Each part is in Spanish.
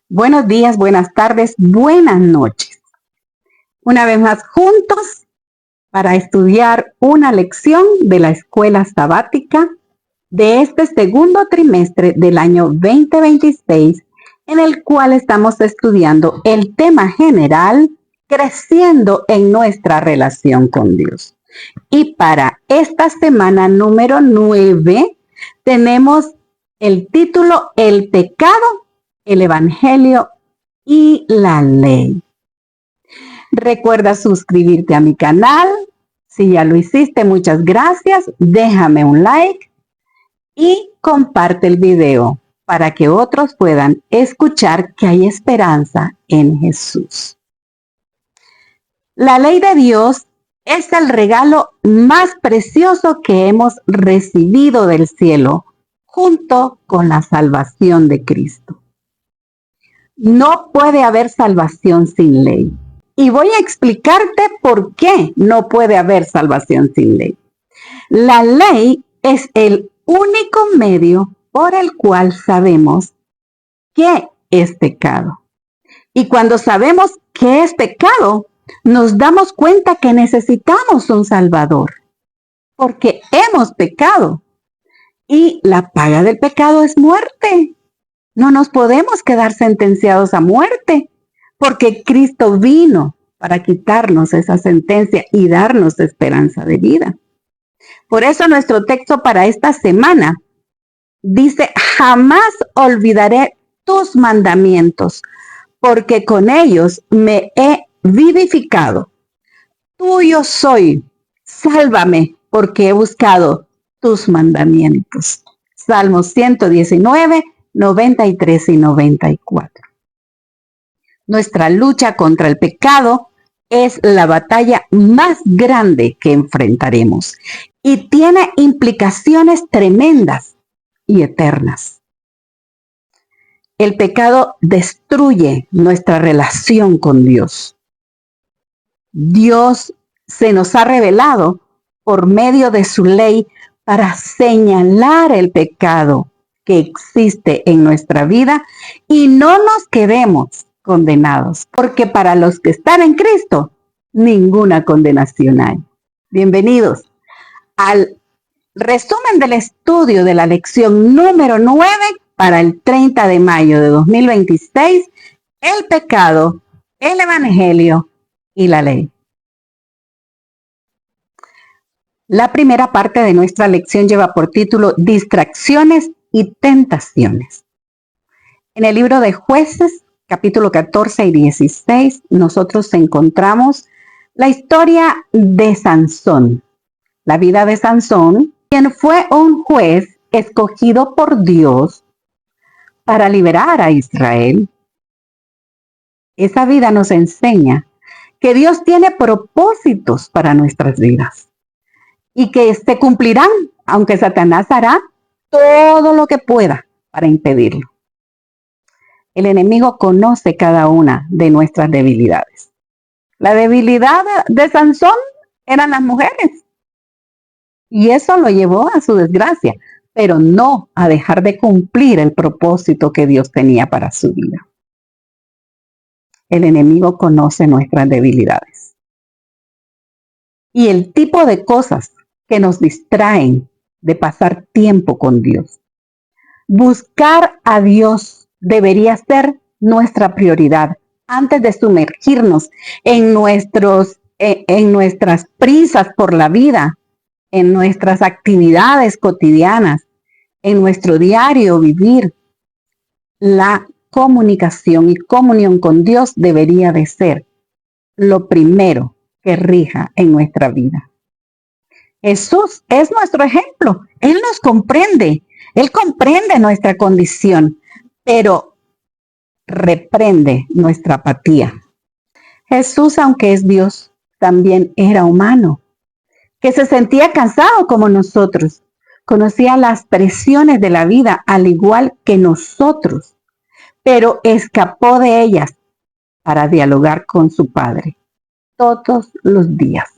Buenos días, buenas tardes, buenas noches. Una vez más juntos para estudiar una lección de la escuela sabática de este segundo trimestre del año 2026, en el cual estamos estudiando el tema general, creciendo en nuestra relación con Dios. Y para esta semana número 9 tenemos el título El pecado, el evangelio y la ley. Recuerda suscribirte a mi canal. Si ya lo hiciste, muchas gracias. Déjame un like y comparte el video para que otros puedan escuchar que hay esperanza en Jesús. La ley de Dios es el regalo más precioso que hemos recibido del cielo, junto con la salvación de Cristo. No puede haber salvación sin ley. Y voy a explicarte por qué no puede haber salvación sin ley. La ley es el único medio por el cual sabemos qué es pecado. Y cuando sabemos qué es pecado, nos damos cuenta que necesitamos un Salvador, porque hemos pecado. Y la paga del pecado es muerte. No nos podemos quedar sentenciados a muerte, porque Cristo vino para quitarnos esa sentencia y darnos esperanza de vida. Por eso nuestro texto para esta semana dice: jamás olvidaré tus mandamientos, porque con ellos me he vivificado. Tuyo soy, sálvame, porque he buscado tus mandamientos. Salmos 119, 93 y 94. Nuestra lucha contra el pecado es la batalla más grande que enfrentaremos y tiene implicaciones tremendas y eternas. El pecado destruye nuestra relación con Dios. Dios se nos ha revelado por medio de su ley para señalar el pecado que existe en nuestra vida y no nos quedemos condenados, porque para los que están en Cristo, ninguna condenación hay. Bienvenidos al resumen del estudio de la lección número 9 para el 30 de mayo de 2026, el pecado, el evangelio y la ley. La primera parte de nuestra lección lleva por título Distracciones y tentaciones. En el libro de Jueces, capítulo 14 y 16, nosotros encontramos la historia de Sansón. La vida de Sansón, quien fue un juez escogido por Dios para liberar a Israel. Esa vida nos enseña que Dios tiene propósitos para nuestras vidas y que se cumplirán, aunque Satanás hará todo lo que pueda para impedirlo. El enemigo conoce cada una de nuestras debilidades. La debilidad de Sansón eran las mujeres. Y eso lo llevó a su desgracia, pero no a dejar de cumplir el propósito que Dios tenía para su vida. El enemigo conoce nuestras debilidades. Y el tipo de cosas que nos distraen de pasar tiempo con Dios. Buscar a Dios debería ser nuestra prioridad antes de sumergirnos en nuestras prisas por la vida, en nuestras actividades cotidianas, en nuestro diario vivir. La comunicación y comunión con Dios debería de ser lo primero que rija en nuestra vida. Jesús es nuestro ejemplo. Él nos comprende. Él comprende nuestra condición, pero reprende nuestra apatía. Jesús, aunque es Dios, también era humano, que se sentía cansado como nosotros. Conocía las presiones de la vida al igual que nosotros, pero escapó de ellas para dialogar con su Padre todos los días.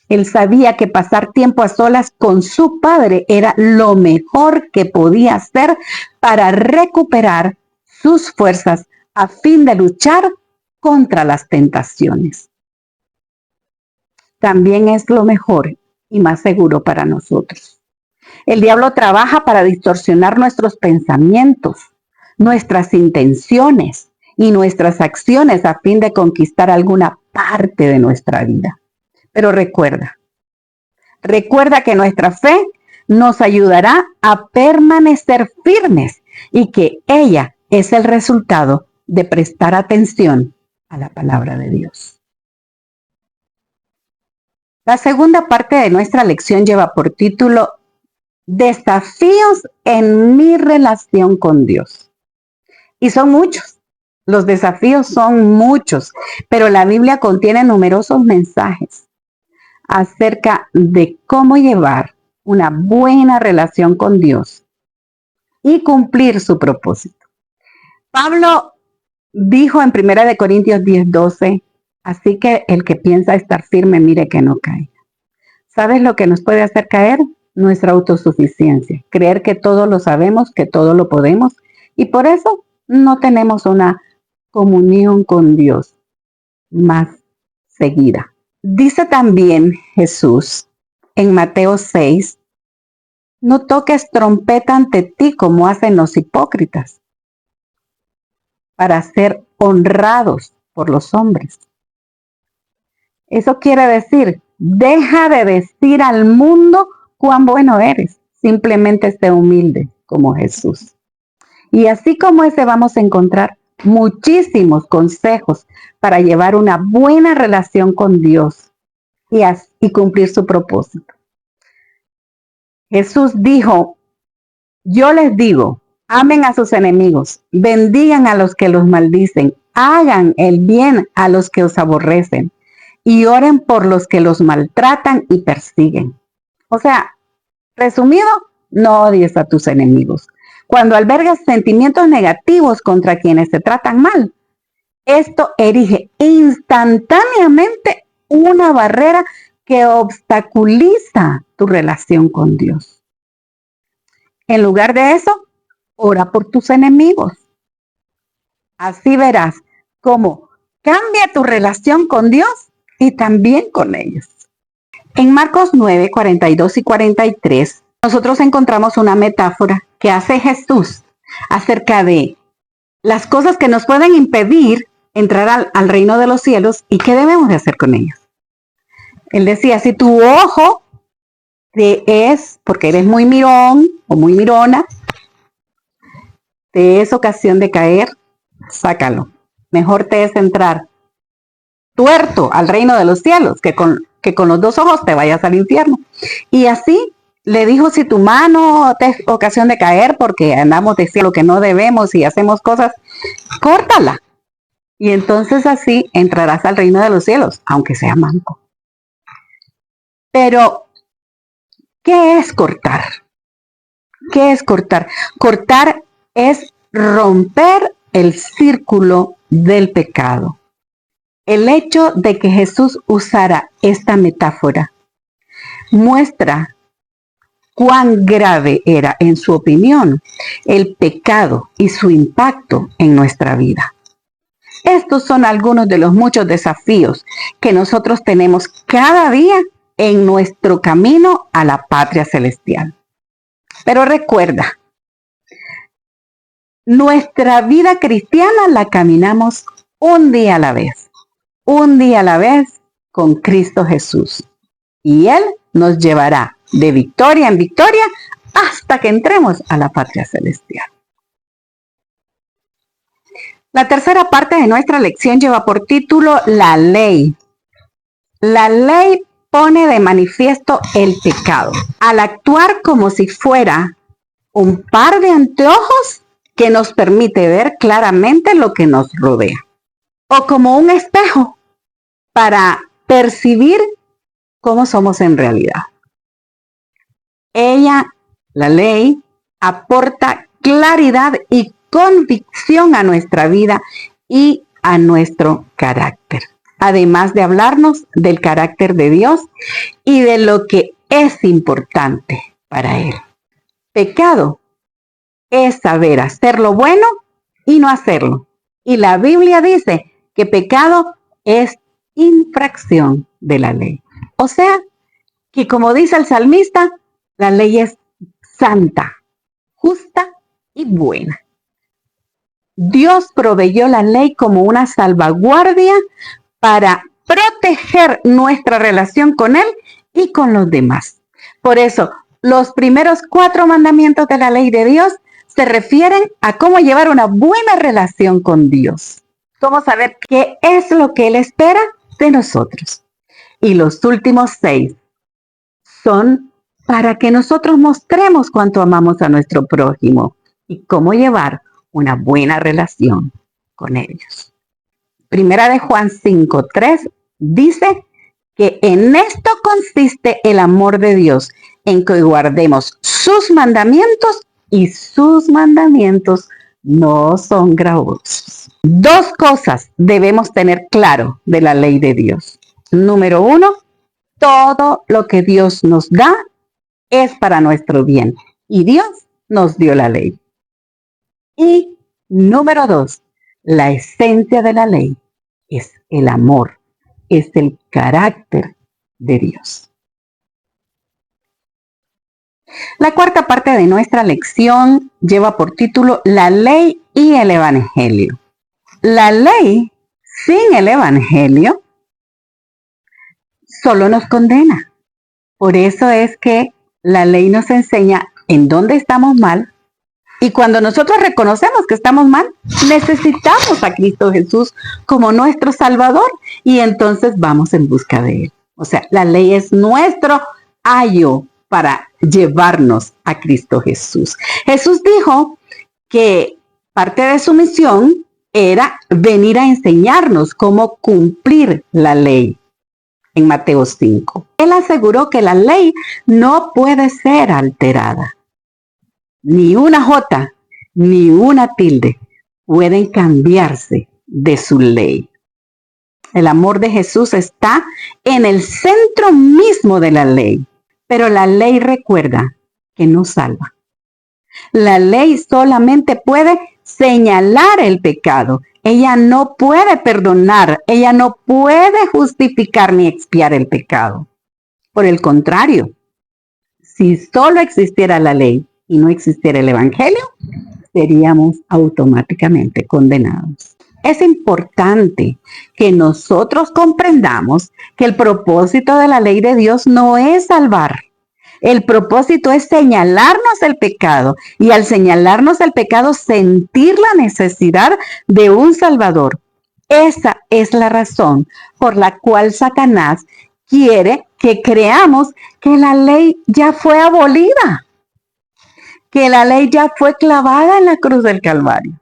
Él sabía que pasar tiempo a solas con su Padre era lo mejor que podía hacer para recuperar sus fuerzas a fin de luchar contra las tentaciones. También es lo mejor y más seguro para nosotros. El diablo trabaja para distorsionar nuestros pensamientos, nuestras intenciones y nuestras acciones a fin de conquistar alguna parte de nuestra vida. Pero recuerda que nuestra fe nos ayudará a permanecer firmes y que ella es el resultado de prestar atención a la palabra de Dios. La segunda parte de nuestra lección lleva por título Desafíos en mi relación con Dios. Y son muchos, los desafíos son muchos, pero la Biblia contiene numerosos mensajes acerca de cómo llevar una buena relación con Dios y cumplir su propósito. Pablo dijo en 1 Corintios 10:12, así que el que piensa estar firme, mire que no caiga. ¿Sabes lo que nos puede hacer caer? Nuestra autosuficiencia, creer que todo lo sabemos, que todo lo podemos, y por eso no tenemos una comunión con Dios más seguida. Dice también Jesús en Mateo 6, no toques trompeta ante ti como hacen los hipócritas, para ser honrados por los hombres. Eso quiere decir, deja de decir al mundo cuán bueno eres, simplemente sé humilde como Jesús. Y así como ese vamos a encontrar muchísimos consejos para llevar una buena relación con Dios y cumplir su propósito. Jesús dijo, yo les digo, amen a sus enemigos, bendigan a los que los maldicen, hagan el bien a los que os aborrecen y oren por los que los maltratan y persiguen. O sea, resumido, no odies a tus enemigos. Cuando albergas sentimientos negativos contra quienes te tratan mal, esto erige instantáneamente una barrera que obstaculiza tu relación con Dios. En lugar de eso, ora por tus enemigos. Así verás cómo cambia tu relación con Dios y también con ellos. En Marcos 9, 42 y 43, nosotros encontramos una metáfora que hace Jesús acerca de las cosas que nos pueden impedir entrar al reino de los cielos y qué debemos de hacer con ellos. Él decía, si tu ojo te es, porque eres muy mirón o muy mirona, te es ocasión de caer, sácalo. Mejor te es entrar tuerto al reino de los cielos que con los dos ojos te vayas al infierno. Y así le dijo, si tu mano te es ocasión de caer porque andamos diciendo lo que no debemos y hacemos cosas, córtala. Y entonces así entrarás al reino de los cielos, aunque sea manco. Pero, ¿qué es cortar? ¿Qué es cortar? Cortar es romper el círculo del pecado. El hecho de que Jesús usara esta metáfora muestra cuán grave era, en su opinión, el pecado y su impacto en nuestra vida. Estos son algunos de los muchos desafíos que nosotros tenemos cada día en nuestro camino a la patria celestial. Pero recuerda, nuestra vida cristiana la caminamos un día a la vez con Cristo Jesús. Y Él nos llevará de victoria en victoria hasta que entremos a la patria celestial. La tercera parte de nuestra lección lleva por título La ley. La ley pone de manifiesto el pecado al actuar como si fuera un par de anteojos que nos permite ver claramente lo que nos rodea, o como un espejo para percibir cómo somos en realidad. Ella, la ley, aporta claridad y convicción a nuestra vida y a nuestro carácter, además de hablarnos del carácter de Dios y de lo que es importante para Él. Pecado es saber hacer lo bueno y no hacerlo. Y la Biblia dice que pecado es infracción de la ley. O sea, que como dice el salmista, la ley es santa, justa y buena. Dios proveyó la ley como una salvaguardia para proteger nuestra relación con Él y con los demás. Por eso, los primeros 4 mandamientos de la ley de Dios se refieren a cómo llevar una buena relación con Dios. Cómo saber qué es lo que Él espera de nosotros. Y los últimos 6 son para que nosotros mostremos cuánto amamos a nuestro prójimo y cómo llevar una buena relación con ellos. Primera de Juan 5:3 dice que en esto consiste el amor de Dios, en que guardemos sus mandamientos y sus mandamientos no son gravosos. 2 cosas debemos tener claro de la ley de Dios. Número 1, todo lo que Dios nos da es para nuestro bien y Dios nos dio la ley. Y número 2, la esencia de la ley es el amor, es el carácter de Dios. La cuarta parte de nuestra lección lleva por título La ley y el evangelio. La ley sin el evangelio solo nos condena. Por eso es que la ley nos enseña en dónde estamos mal. Y cuando nosotros reconocemos que estamos mal, necesitamos a Cristo Jesús como nuestro Salvador y entonces vamos en busca de Él. O sea, la ley es nuestro ayo para llevarnos a Cristo Jesús. Jesús dijo que parte de su misión era venir a enseñarnos cómo cumplir la ley en Mateo 5. Él aseguró que la ley no puede ser alterada. Ni una jota, ni una tilde pueden cambiarse de su ley. El amor de Jesús está en el centro mismo de la ley, pero la ley recuerda que no salva. La ley solamente puede señalar el pecado. Ella no puede perdonar, ella no puede justificar ni expiar el pecado. Por el contrario, si solo existiera la ley y no existiera el evangelio, seríamos automáticamente condenados. Es importante que nosotros comprendamos que el propósito de la ley de Dios no es salvar. El propósito es señalarnos el pecado y al señalarnos el pecado sentir la necesidad de un Salvador. Esa es la razón por la cual Satanás quiere que creamos que la ley ya fue abolida, que la ley ya fue clavada en la cruz del Calvario.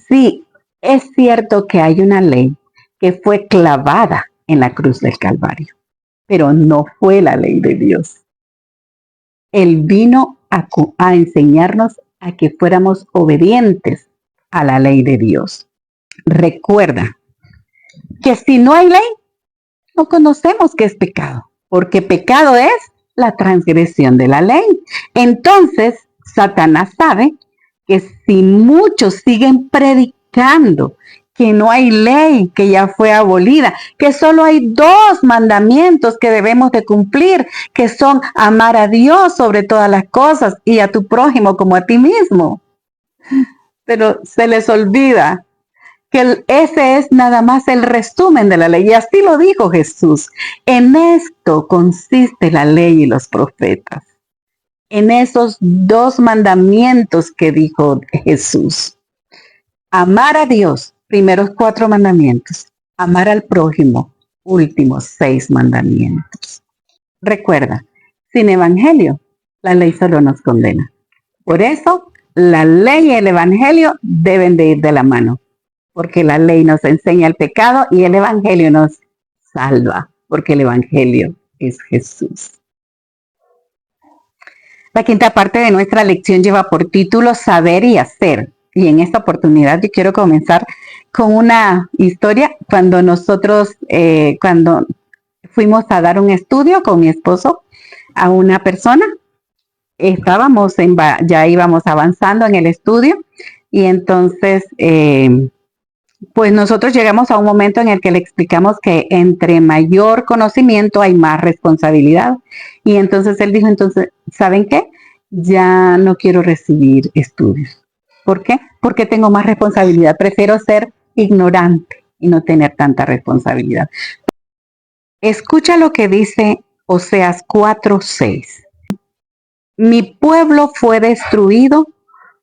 Sí, es cierto que hay una ley que fue clavada en la cruz del Calvario, pero no fue la ley de Dios. Él vino a enseñarnos a que fuéramos obedientes a la ley de Dios. Recuerda que si no hay ley, no conocemos qué es pecado, porque pecado es la transgresión de la ley. Entonces, Satanás sabe que si muchos siguen predicando que no hay ley, que ya fue abolida, que solo hay 2 mandamientos que debemos de cumplir, que son amar a Dios sobre todas las cosas y a tu prójimo como a ti mismo. Pero se les olvida que ese es nada más el resumen de la ley. Y así lo dijo Jesús. En esto consiste la ley y los profetas. En esos 2 mandamientos que dijo Jesús. Amar a Dios, primeros 4 mandamientos. Amar al prójimo, últimos 6 mandamientos. Recuerda, sin evangelio, la ley solo nos condena. Por eso, la ley y el evangelio deben de ir de la mano. Porque la ley nos enseña el pecado y el evangelio nos salva. Porque el evangelio es Jesús. La quinta parte de nuestra lección lleva por título Saber y Hacer. Y en esta oportunidad yo quiero comenzar con una historia cuando nosotros, cuando fuimos a dar un estudio con mi esposo a una persona, ya íbamos avanzando en el estudio Y entonces, pues nosotros llegamos a un momento en el que le explicamos que entre mayor conocimiento hay más responsabilidad. Y entonces él dijo, entonces, ¿saben qué? Ya no quiero recibir estudios. ¿Por qué? Porque tengo más responsabilidad. Prefiero ser ignorante y no tener tanta responsabilidad. Escucha lo que dice Oseas 4:6. Mi pueblo fue destruido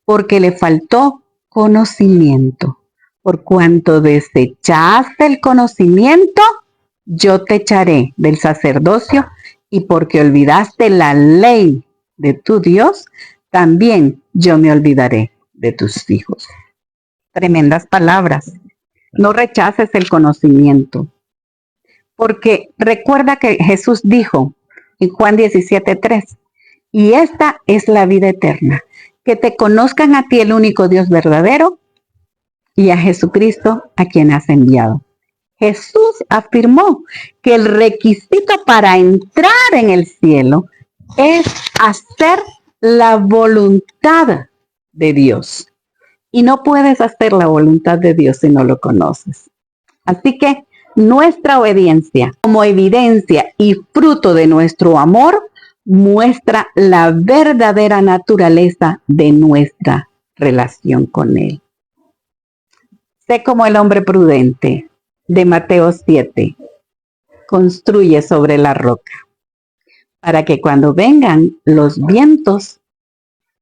porque le faltó conocimiento. Por cuanto desechaste el conocimiento, yo te echaré del sacerdocio, y porque olvidaste la ley de tu Dios, también yo me olvidaré de tus hijos. Tremendas palabras. No rechaces el conocimiento, porque recuerda que Jesús dijo en Juan 17:3, y esta es la vida eterna, que te conozcan a ti, el único Dios verdadero, y a Jesucristo, a quien has enviado. Jesús afirmó que el requisito para entrar en el cielo es hacer la voluntad de Dios. Y no puedes hacer la voluntad de Dios si no lo conoces. Así que nuestra obediencia, como evidencia y fruto de nuestro amor, muestra la verdadera naturaleza de nuestra relación con Él. Sé como el hombre prudente de Mateo 7, construye sobre la roca, para que cuando vengan los vientos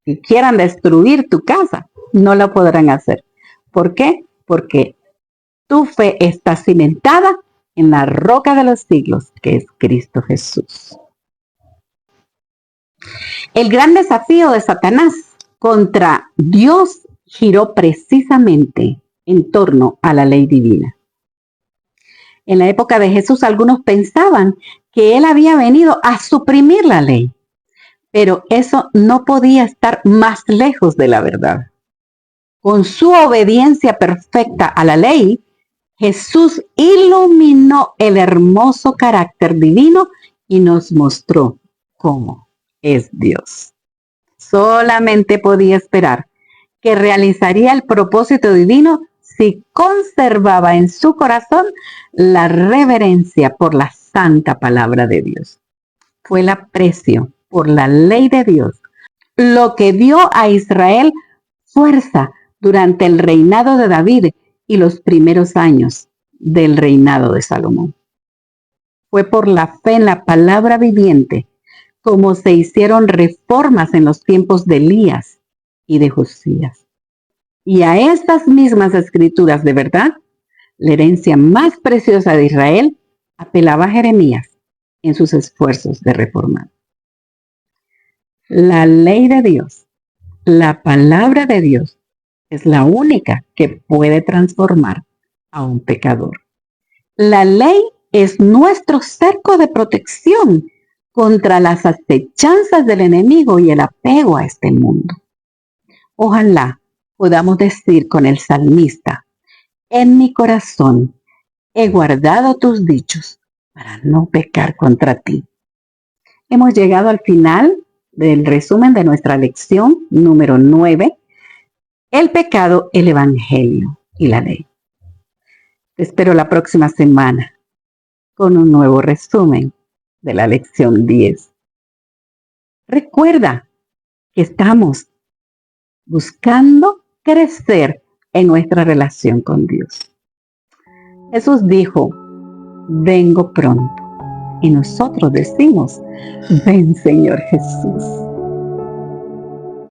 y quieran destruir tu casa, no lo podrán hacer. ¿Por qué? Porque tu fe está cimentada en la roca de los siglos, que es Cristo Jesús. El gran desafío de Satanás contra Dios giró precisamente en torno a la ley divina. En la época de Jesús, algunos pensaban que él había venido a suprimir la ley, pero eso no podía estar más lejos de la verdad. Con su obediencia perfecta a la ley, Jesús iluminó el hermoso carácter divino y nos mostró cómo es Dios. Solamente podía esperar que realizaría el propósito divino si conservaba en su corazón la reverencia por la santa palabra de Dios. Fue el aprecio por la ley de Dios lo que dio a Israel fuerza durante el reinado de David y los primeros años del reinado de Salomón. Fue por la fe en la palabra viviente como se hicieron reformas en los tiempos de Elías y de Josías. Y a estas mismas escrituras de verdad, la herencia más preciosa de Israel, apelaba Jeremías en sus esfuerzos de reformar. La ley de Dios, la palabra de Dios, es la única que puede transformar a un pecador. La ley es nuestro cerco de protección contra las acechanzas del enemigo y el apego a este mundo. Ojalá podamos decir con el salmista: en mi corazón he guardado tus dichos para no pecar contra ti. Hemos llegado al final del resumen de nuestra lección número 9, el pecado, el evangelio y la ley. Te espero la próxima semana con un nuevo resumen de la lección 10. Recuerda que estamos buscando crecer en nuestra relación con Dios. Jesús dijo: vengo pronto. Y nosotros decimos: ven, Señor Jesús.